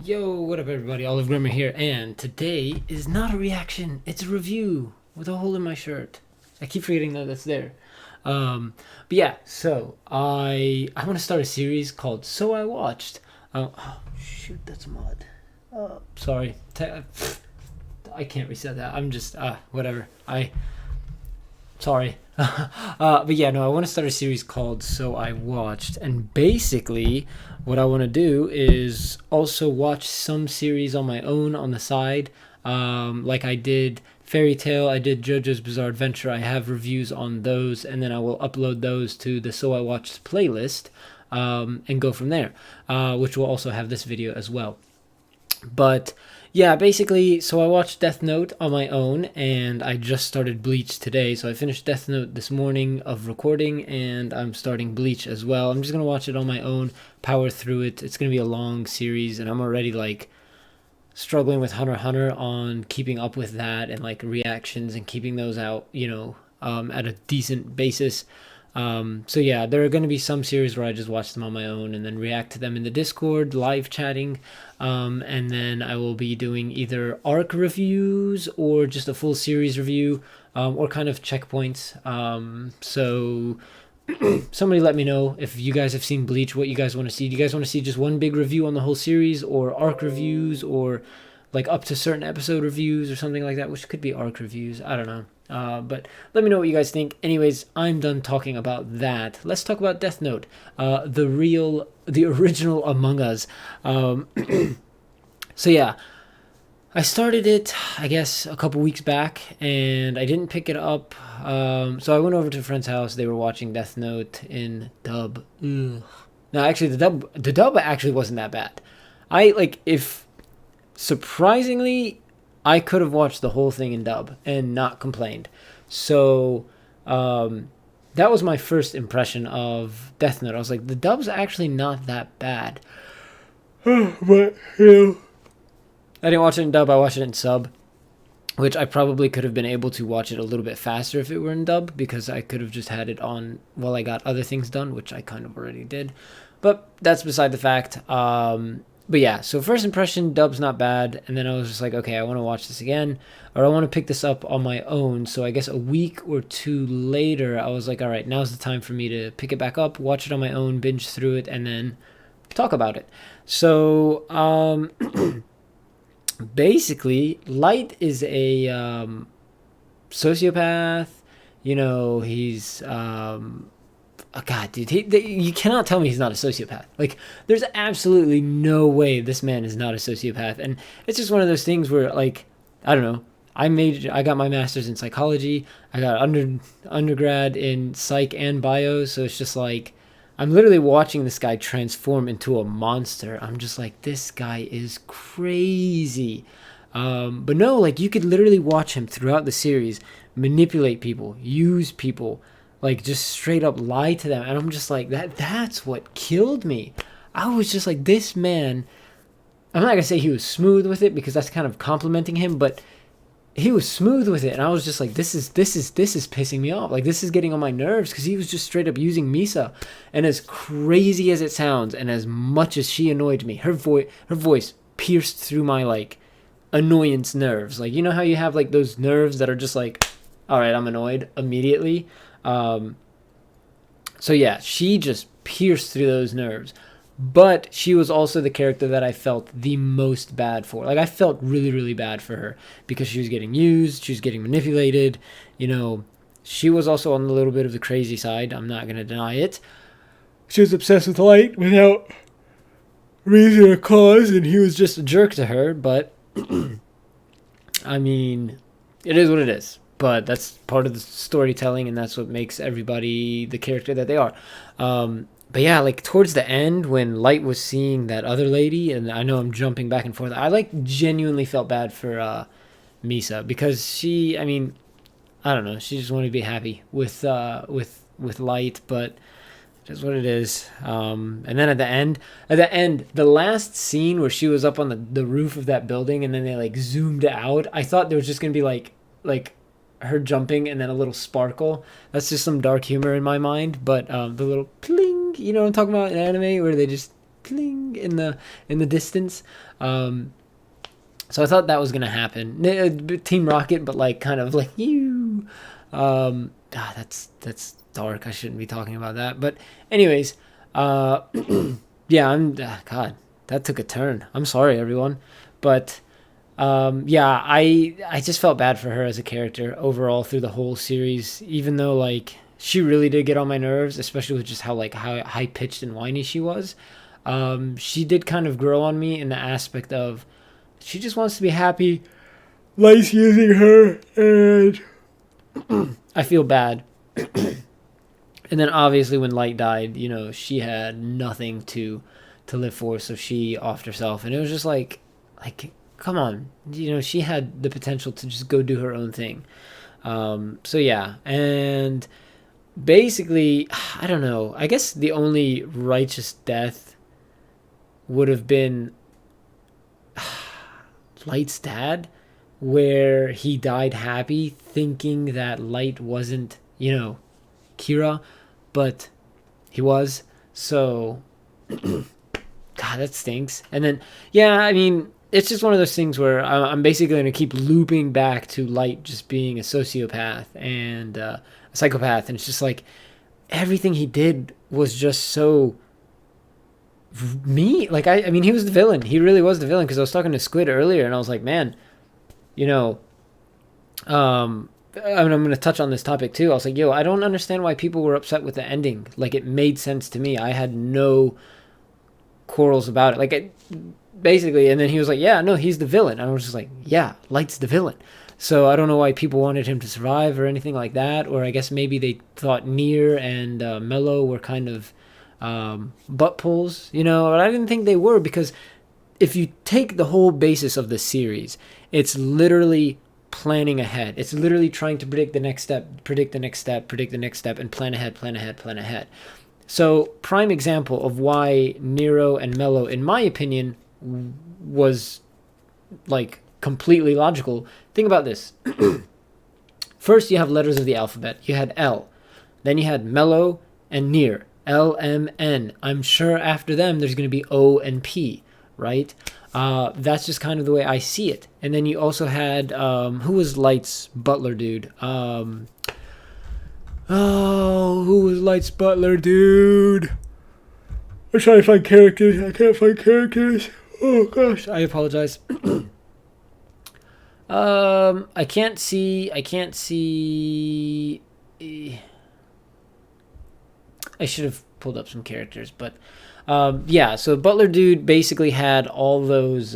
Yo, what up everybody, OliveGrummer here, and today is not a reaction, it's a review with a hole in my shirt. I keep forgetting that that's there. But yeah, so I want to start a series called So I Watched. Oh shoot, that's mud. Sorry, I can't reset that. I'm just, whatever. Sorry. But yeah, no, I want to start a series called So I Watched, and basically what I want to do is also watch some series on my own on the side. Like I did Fairy Tale, I did JoJo's Bizarre Adventure. I have reviews on those, and then I will upload those to the So I Watched playlist, and go from there, which will also have this video as well. But yeah, basically, so I watched Death Note on my own, and I just started Bleach today. So I finished Death Note this morning of recording, and I'm starting Bleach as well. I'm just gonna watch it on my own, power through it. It's gonna be a long series, and I'm already like struggling with Hunter x Hunter on keeping up with that and like reactions and keeping those out, at a decent basis. So yeah, there are going to be some series where I just watch them on my own and then react to them in the Discord, live chatting, and then I will be doing either arc reviews or just a full series review, or kind of checkpoints. So somebody let me know if you guys have seen Bleach, what you guys want to see. Do you guys want to see just one big review on the whole series, or arc reviews, or like up to certain episode reviews or something like that, which could be arc reviews. I don't know. But let me know what you guys think. Anyways, I'm done talking about that. Let's talk about Death Note, the original Among Us. So yeah, I started it, I guess, a couple weeks back, and I didn't pick it up. So I went over to a friend's house. They were watching Death Note in dub. Ugh. No, actually, the dub actually wasn't that bad. If surprisingly, I could have watched the whole thing in dub and not complained. So that was my first impression of Death Note. I was like, the dub's actually not that bad. But, I didn't watch it in dub, I watched it in sub, which I probably could have been able to watch it a little bit faster if it were in dub, because I could have just had it on while I got other things done, which I kind of already did. But that's beside the fact. But yeah, so first impression, dub's not bad. And then I was just like, okay, I want to watch this again, or I want to pick this up on my own. So I guess a week or two later, I was like, all right, now's the time for me to pick it back up, watch it on my own, binge through it, and then talk about it. So basically, Light is a sociopath. He's oh God, dude, you cannot tell me he's not a sociopath. Like, there's absolutely no way this man is not a sociopath. And it's just one of those things where, like, I don't know. I got my master's in psychology. I got undergrad in psych and bio. So it's just like, I'm literally watching this guy transform into a monster. I'm just like, this guy is crazy. But no, like, you could literally watch him throughout the series manipulate people, use people, like just straight up lie to them. And I'm just like, that's what killed me. I was just like, this man, I'm not gonna say he was smooth with it, because that's kind of complimenting him, but he was smooth with it. And I was just like, this is pissing me off. Like, this is getting on my nerves, because he was just straight up using Misa. And as crazy as it sounds, and as much as she annoyed me, her voice pierced through my like annoyance nerves. Like, you know how you have like those nerves that are just like, all right, I'm annoyed immediately. So yeah, she just pierced through those nerves. But she was also the character that I felt the most bad for. Like, I felt really, really bad for her, because she was getting used, she was getting manipulated. She was also on a little bit of the crazy side. I'm not going to deny it. She was obsessed with Light without reason or cause, and he was just a jerk to her. But, I mean, it is what it is. But that's part of the storytelling, and that's what makes everybody the character that they are. But yeah, like towards the end, when Light was seeing that other lady, and I know I'm jumping back and forth, I like genuinely felt bad for Misa, because she, I mean, I don't know, she just wanted to be happy with Light, but just what it is. And then at the end, the last scene where she was up on the roof of that building, and then they like zoomed out, I thought there was just gonna be like her jumping and then a little sparkle. That's just some dark humor in my mind. But the little pling, you know what I'm talking about, in anime, where they just cling in the distance. So I thought that was gonna happen. Team Rocket, but like kind of like you. That's dark. I shouldn't be talking about that. But anyways, yeah, God, that took a turn. I'm sorry, everyone, but yeah, I just felt bad for her as a character overall through the whole series, even though like she really did get on my nerves, especially with just how high pitched and whiny she was. She did kind of grow on me in the aspect of she just wants to be happy. Light's using her, and I feel bad. And then obviously when Light died, she had nothing to live for, so she offed herself, and it was just like come on, she had the potential to just go do her own thing. So yeah, and basically, I don't know. I guess the only righteous death would have been Light's dad, where he died happy, thinking that Light wasn't, Kira, but he was. So, God, that stinks. And then, yeah, I mean, it's just one of those things where I'm basically going to keep looping back to Light just being a sociopath and a psychopath. And it's just like everything he did was just so me. Like, I mean, he was the villain. He really was the villain, because I was talking to Squid earlier and I was like, man, I'm going to touch on this topic too. I was like, yo, I don't understand why people were upset with the ending. Like, it made sense to me. I had no quarrels about it. Like, basically, and then he was like, yeah, no, he's the villain. And I was just like, yeah, Light's the villain. So I don't know why people wanted him to survive or anything like that. Or I guess maybe they thought Nier and Mello were kind of butt pulls, But I didn't think they were, because if you take the whole basis of the series, it's literally planning ahead. It's literally trying to predict the next step, predict the next step, predict the next step, and plan ahead, plan ahead, plan ahead. So, prime example of why Nero and Mello, in my opinion, was like completely logical. Think about this. First, you have letters of the alphabet. You had L. Then you had Mello and Nier. L, M, N. I'm sure after them, there's going to be O and P, right? That's just kind of the way I see it. And then you also had, who was Light's butler dude? Who was Light's butler dude? I'm trying to find characters. I can't find characters. Oh, gosh. I apologize. I can't see. I should have pulled up some characters, but yeah. So Butler dude basically had all those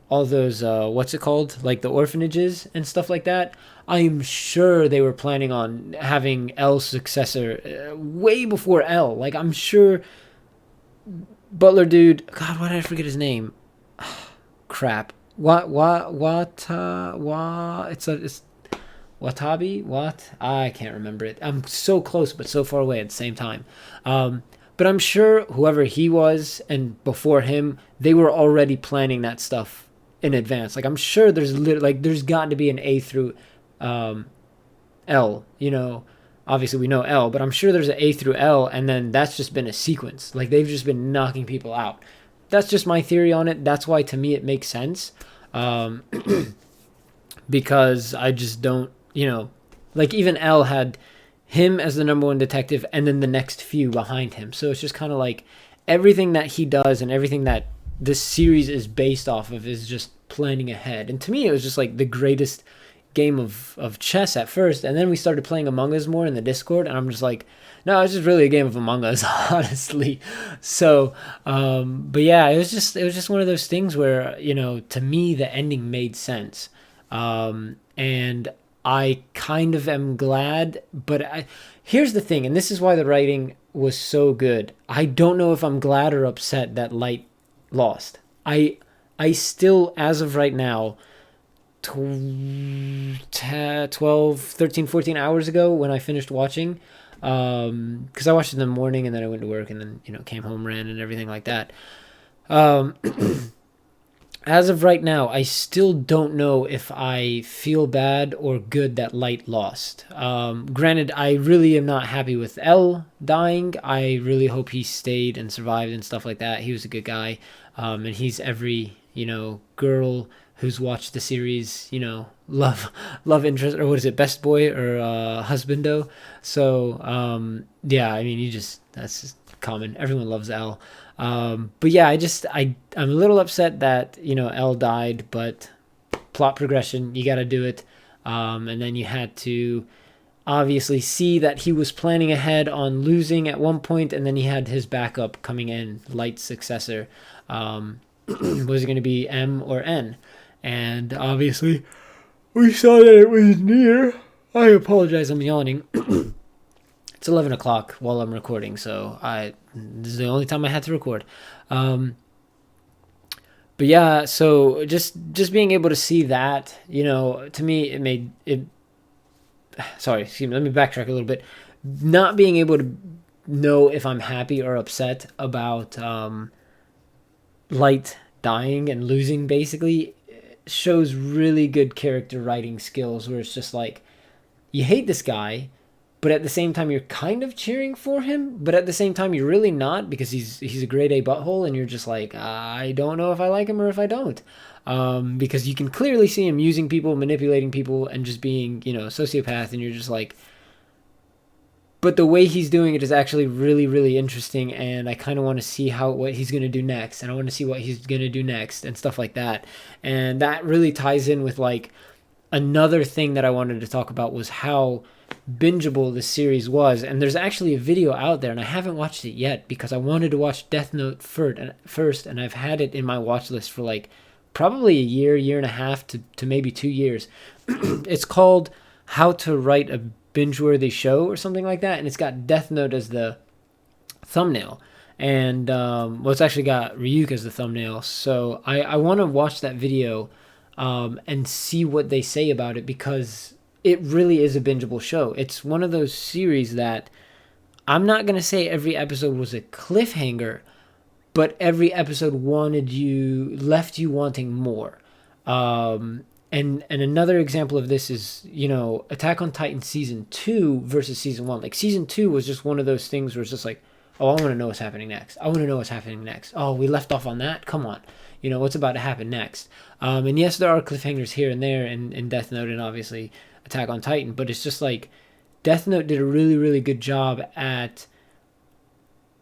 what's it called, like the orphanages and stuff like that. I'm sure they were planning on having L's successor way before L. Like, I'm sure Butler dude. God, why did I forget his name? Crap. It's Watabi? What? I can't remember it. I'm so close, but so far away at the same time. But I'm sure whoever he was and before him, they were already planning that stuff in advance. Like, I'm sure there's got to be an A through L. Obviously we know L, but I'm sure there's an A through L, and then that's just been a sequence. Like, they've just been knocking people out. That's just my theory on it. That's why, to me, it makes sense. Because I just don't, like, even L had him as the number one detective and then the next few behind him. So it's just kind of like everything that he does and everything that this series is based off of is just planning ahead. And to me, it was just like the greatest game of chess at first. And then we started playing Among Us more in the Discord, and I'm just like, no, it's just really a game of Among Us, honestly. So, but yeah, it was just one of those things where, to me, the ending made sense. And I kind of am glad, but here's the thing, and this is why the writing was so good. I don't know if I'm glad or upset that Light lost. I still, as of right now, 12, 13, 14 hours ago when I finished watching, because I watched it in the morning and then I went to work and then, came home, ran and everything like that. as of right now, I still don't know if I feel bad or good that Light lost. Granted, I really am not happy with L dying. I really hope he stayed and survived and stuff like that. He was a good guy, and he's every girl who's watched the series, love interest, or what is it, best boy or husbando. So yeah, I mean, that's just common. Everyone loves L. But yeah, I'm a little upset that L died, but plot progression, you got to do it. And then you had to obviously see that he was planning ahead on losing at one point, and then he had his backup coming in, Light's successor. Was it going to be M or N? And obviously, we saw that it was near. I apologize, I'm yawning. It's 11 o'clock while I'm recording, so this is the only time I had to record. But yeah, so just being able to see that, to me, it made it. Sorry, excuse me. Let me backtrack a little bit. Not being able to know if I'm happy or upset about Light dying and losing, basically, shows really good character writing skills. Where it's just like, you hate this guy, but at the same time you're kind of cheering for him, but at the same time you're really not, because he's a grade A butthole, and you're just like, I don't know if I like him or if I don't, because you can clearly see him using people, manipulating people, and just being a sociopath, and you're just like, but the way he's doing it is actually really, really interesting, and I kind of want to see what he's going to do next, and I want to see what he's going to do next, and stuff like that. And that really ties in with, like, another thing that I wanted to talk about was how bingeable this series was. And there's actually a video out there, and I haven't watched it yet because I wanted to watch Death Note first, and I've had it in my watch list for like probably a year and a half to maybe 2 years. It's called How to Write a Binge-Worthy Show or something like that, and it's got Death Note as the thumbnail. And it's actually got Ryuk as the thumbnail. So I want to watch that video and see what they say about it, because it really is a bingeable show. It's one of those series that I'm not going to say every episode was a cliffhanger, but every episode left you wanting more. And another example of this is, Attack on Titan Season 2 versus Season 1. Like, Season 2 was just one of those things where it's just like, oh, I want to know what's happening next. I want to know what's happening next. Oh, we left off on that? Come on. What's about to happen next? And yes, there are cliffhangers here and there in Death Note and obviously Attack on Titan, but it's just like Death Note did a really, really good job at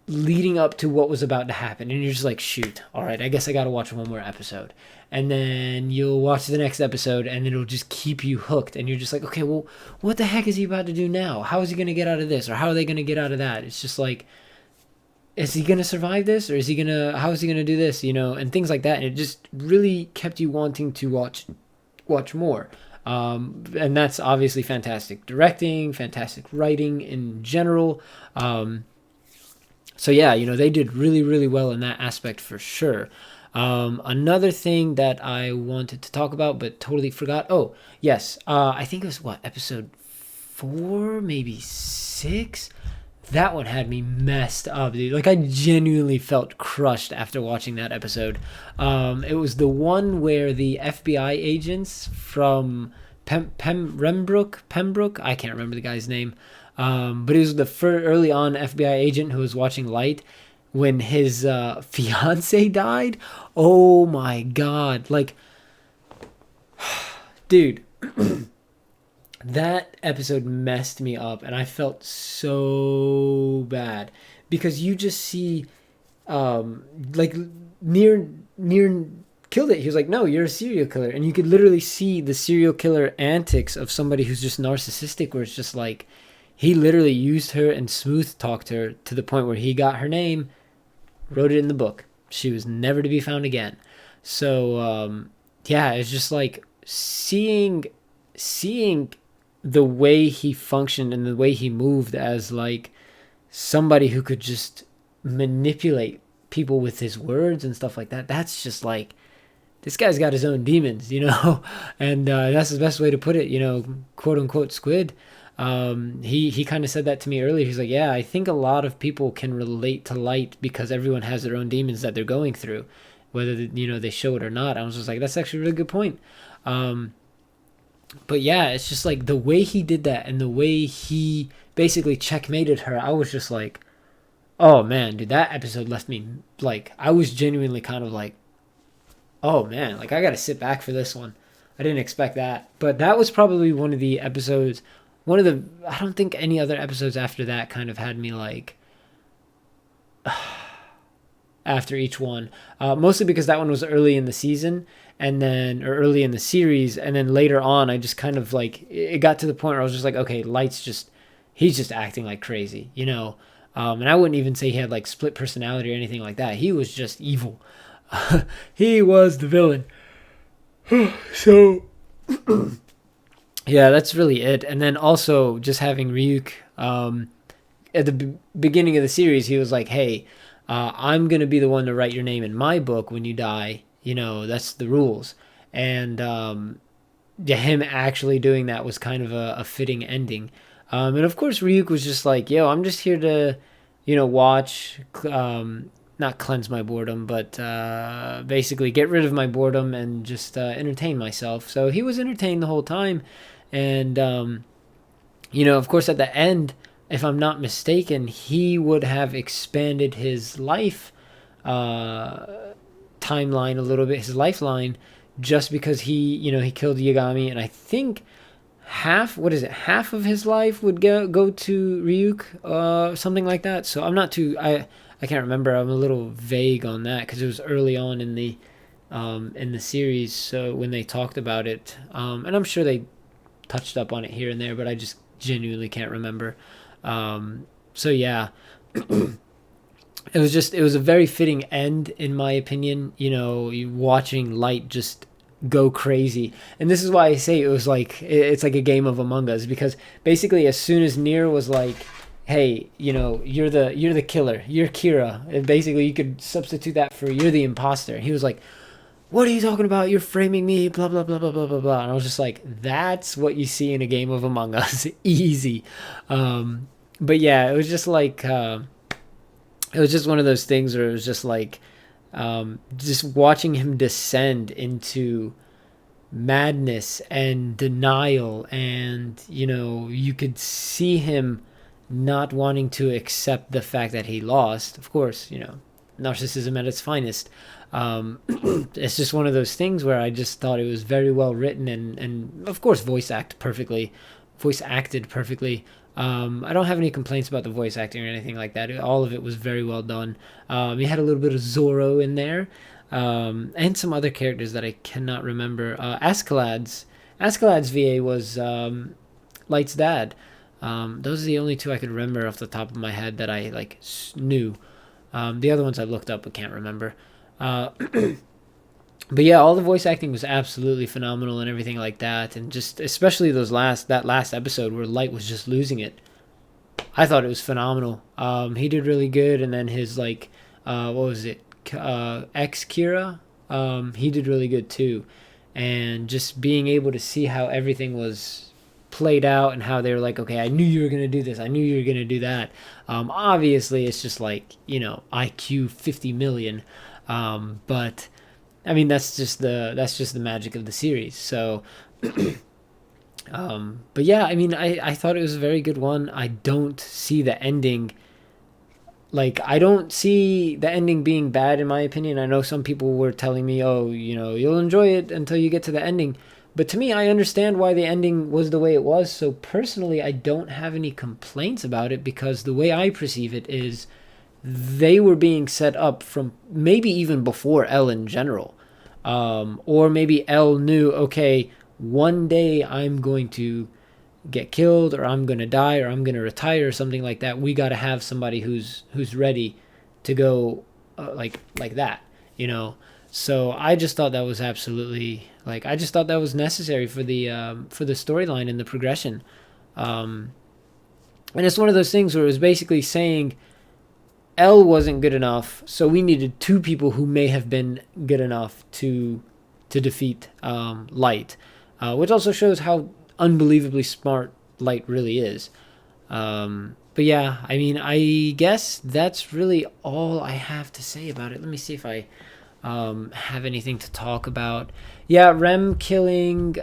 leading up to what was about to happen. And you're just like, shoot, all right, I guess I got to watch one more episode. And then you'll watch the next episode, and it'll just keep you hooked. And you're just like, okay, well, what the heck is he about to do now? How is he going to get out of this? Or how are they going to get out of that? It's just like, is he going to survive this? Or how is he going to do this? And things like that. And it just really kept you wanting to watch more. And that's obviously fantastic directing, fantastic writing in general. So yeah, they did really, really well in that aspect for sure. Another thing that I wanted to talk about but totally forgot. Oh, yes. I think it was episode 4, maybe 6? That one had me messed up, dude. Like, I genuinely felt crushed after watching that episode. It was the one where the FBI agents from Pembroke, I can't remember the guy's name, but it was the early on FBI agent who was watching Light when his fiance died. Oh my god. Like, dude, that episode messed me up, and I felt so bad because you just see like near killed it. He was like, no, you're a serial killer. And you could literally see the serial killer antics of somebody who's just narcissistic, where it's just like, he literally used her and smooth talked her to the point where he got her name, wrote it in the book. She was never to be found again. So yeah, it's just like seeing the way he functioned and the way he moved as like somebody who could just manipulate people with his words and stuff like that. That's just like, this guy's got his own demons, and that's the best way to put it, quote unquote squid. He kind of said that to me earlier. He's like, yeah, I think a lot of people can relate to Light because everyone has their own demons that they're going through. whether they show it or not. I was just like, that's actually a really good point. But yeah, it's just like the way he did that and the way he basically checkmated her. I was just like, oh man, dude, that episode left me like, I was genuinely kind of like, oh man, like I got to sit back for this one. I didn't expect that. But that was probably one of the episodes, I don't think any other episodes after that kind of had me like, after each one. Mostly because that one was early in the season or early in the series. And then later on, I just kind of like, it got to the point where I was just like, okay, he's just acting like crazy, and I wouldn't even say he had like split personality or anything like that. He was just evil. He was the villain. So yeah, that's really it. And then also just having Ryuk, at the beginning of the series, he was like, hey, I'm going to be the one to write your name in my book when you die. That's the rules. And yeah, him actually doing that was kind of a fitting ending. And of course, Ryuk was just like, yo, I'm just here to, watch, not cleanse my boredom, but basically get rid of my boredom and just entertain myself. So he was entertained the whole time. And, of course, at the end, if I'm not mistaken, he would have expanded his life timeline a little bit, his lifeline, just because he killed Yagami. And I think half of his life would go to Ryuk, something like that. So I'm not too, I can't remember. I'm a little vague on that because it was early on in the series. So when they talked about it, and I'm sure they touched up on it here and there, but I just genuinely can't remember. So yeah, it was a very fitting end in my opinion. You watching Light just go crazy, and this is why I say it's like a game of Among Us, because basically as soon as Nier was like, hey, you're the killer, you're Kira, and basically you could substitute that for you're the imposter. He was like, what are you talking about? You're framing me, blah blah blah blah blah blah blah. And I was just like, that's what you see in a game of Among Us. Easy. But yeah, it was just like it was just one of those things where it was just like just watching him descend into madness and denial, and you could see him not wanting to accept the fact that he lost. Of course, narcissism at its finest. It's just one of those things where I just thought it was very well written, and of course voice acted perfectly. I don't have any complaints about the voice acting or anything like that. All of it was very well done. You had a little bit of Zoro in there, and some other characters that I cannot remember. Askeladd's VA was Light's dad. Those are the only two I could remember off the top of my head that I knew. The other ones I looked up but can't remember. But yeah, all the voice acting was absolutely phenomenal and everything like that, and just especially that last episode where Light was just losing it. I thought it was phenomenal. He did really good, and then his what was it, ex Kira, he did really good too, and just being able to see how everything was played out and how they were like, okay, I knew you were gonna do this, I knew you were gonna do that. Obviously, it's just like IQ 50 million, but I mean, that's just the magic of the series. So, but yeah, I mean, I thought it was a very good one. I don't see the ending. I don't see the ending being bad, in my opinion. I know some people were telling me, oh, you'll enjoy it until you get to the ending. But to me, I understand why the ending was the way it was. So personally, I don't have any complaints about it, because the way I perceive it is they were being set up from maybe even before L in general. Or maybe L knew, okay, one day I'm going to get killed, or I'm going to die, or I'm going to retire, or something like that. We got to have somebody who's ready to go like that, So I just thought that was absolutely, I just thought that was necessary for the storyline and the progression. And it's one of those things where it was basically saying L wasn't good enough, so we needed two people who may have been good enough to defeat Light, which also shows how unbelievably smart Light really is. But yeah, I mean, I guess that's really all I have to say about it. Let me see if I have anything to talk about. Yeah, Rem killing.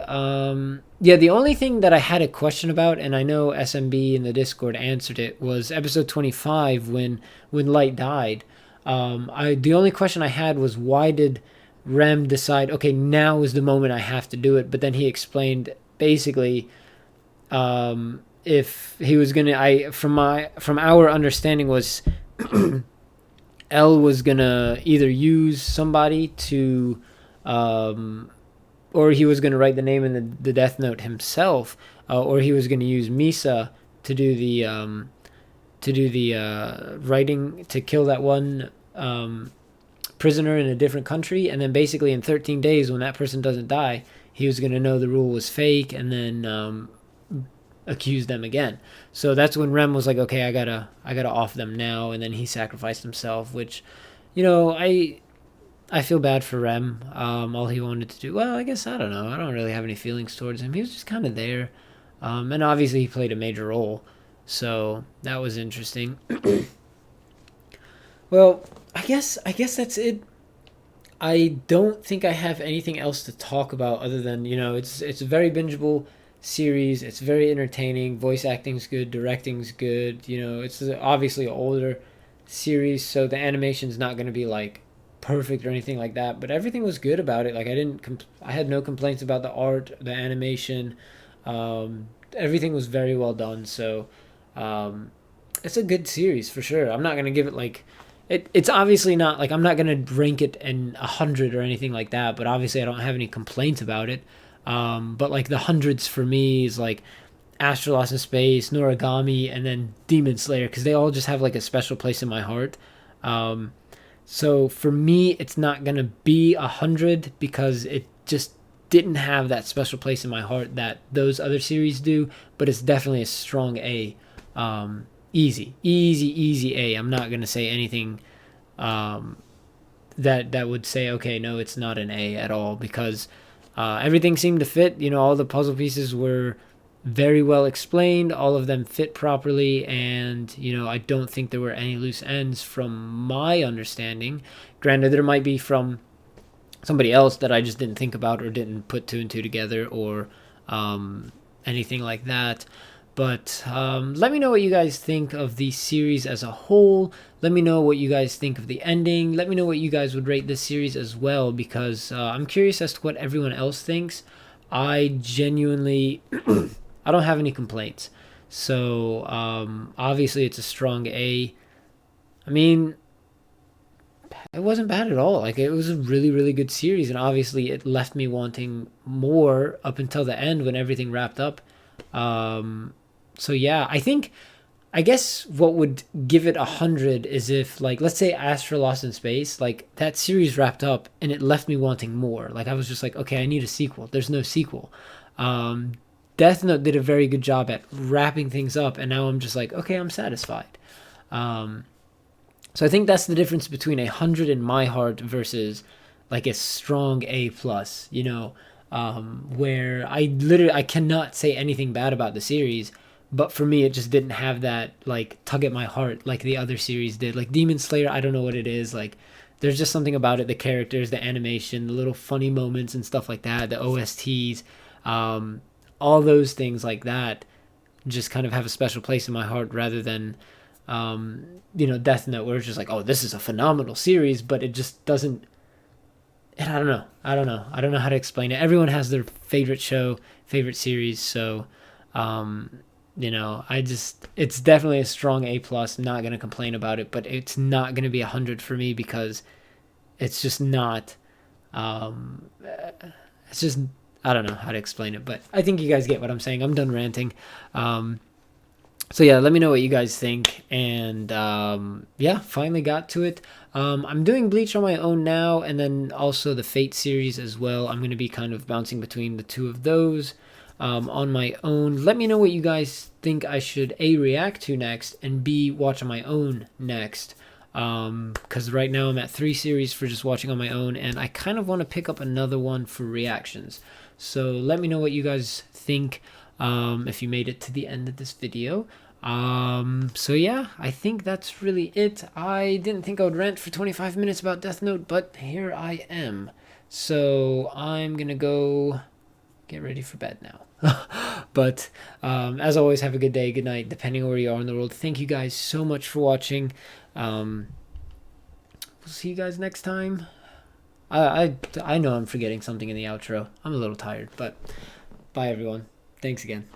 Yeah, the only thing that I had a question about, and I know SMB in the Discord answered it, was episode 25 when Light died. The only question I had was, why did Rem decide, okay, now is the moment I have to do it? But then he explained basically, if he was gonna, from our understanding was L was gonna either use somebody to, or he was gonna write the name in the death note himself, or he was gonna use Misa to do the writing, to kill that one prisoner in a different country, and then basically in 13 days, when that person doesn't die, he was gonna know the rule was fake, and then accuse them again. So that's when Rem was like, okay, I gotta off them now, and then he sacrificed himself, which, I feel bad for Rem. All he wanted to do, well, I guess, I don't know, I don't really have any feelings towards him. He was just kind of there, and obviously he played a major role, so that was interesting. Well, I guess that's it. I don't think I have anything else to talk about other than, it's a very bingeable series. It's very entertaining. Voice acting's good, directing's good. It's obviously an older series, so the animation's not going to be like perfect or anything like that, but everything was good about it. Like, I had no complaints about the art, the animation. Everything was very well done, so it's a good series for sure. I'm not going to give it like, it's obviously not like, I'm not gonna rank it in 100 or anything like that, but obviously I don't have any complaints about it. But like the hundreds for me is like Astro Lost in Space, Noragami, and then Demon Slayer, because they all just have like a special place in my heart. So for me, it's not gonna be 100 because it just didn't have that special place in my heart that those other series do. But it's definitely a strong A. Easy A. I'm not gonna say anything that would say, okay, no, it's not an A at all, because everything seemed to fit. All the puzzle pieces were very well explained. All of them fit properly, and I don't think there were any loose ends from my understanding. Granted, there might be from somebody else that I just didn't think about or didn't put two and two together, or anything like that. But let me know what you guys think of the series as a whole. Let me know what you guys think of the ending. Let me know what you guys would rate this series as well, because I'm curious as to what everyone else thinks. I genuinely, I don't have any complaints. So obviously it's a strong A. I mean, it wasn't bad at all. Like, it was a really, really good series, and obviously it left me wanting more up until the end when everything wrapped up. So yeah, I guess what would give it 100 is if, like, let's say Astro Lost in Space, like, that series wrapped up and it left me wanting more. Like, I was just like, okay, I need a sequel. There's no sequel. Death Note did a very good job at wrapping things up, and now I'm just like, okay, I'm satisfied. So I think that's the difference between 100 in my heart versus like a strong A plus, where I cannot say anything bad about the series, but for me it just didn't have that like tug at my heart like the other series did. Like Demon Slayer, I don't know what it is. Like, there's just something about it, the characters, the animation, the little funny moments and stuff like that, the OSTs, all those things like that just kind of have a special place in my heart, rather than Death Note, where it's just like, oh, this is a phenomenal series, but it just doesn't. And I don't know how to explain it. Everyone has their favorite show, favorite series, so it's definitely a strong A plus. Not gonna complain about it, but it's not gonna be 100 for me, because it's just not. It's just, I don't know how to explain it, but I think you guys get what I'm saying. I'm done ranting. So yeah, let me know what you guys think. And yeah, finally got to it. I'm doing Bleach on my own now, and then also the Fate series as well. I'm going to be kind of bouncing between the two of those on my own. Let me know what you guys think I should A, react to next, and B, watch on my own next. Because right now I'm at 3 series for just watching on my own, and I kind of want to pick up another one for reactions. So let me know what you guys think if you made it to the end of this video. So yeah, I think that's really it. I didn't think I would rant for 25 minutes about Death Note, but here I am. So I'm gonna go get ready for bed now. But as always, have a good day, good night, depending on where you are in the world. Thank you guys so much for watching. We'll see you guys next time. I know I'm forgetting something in the outro. I'm a little tired, but bye everyone. Thanks again.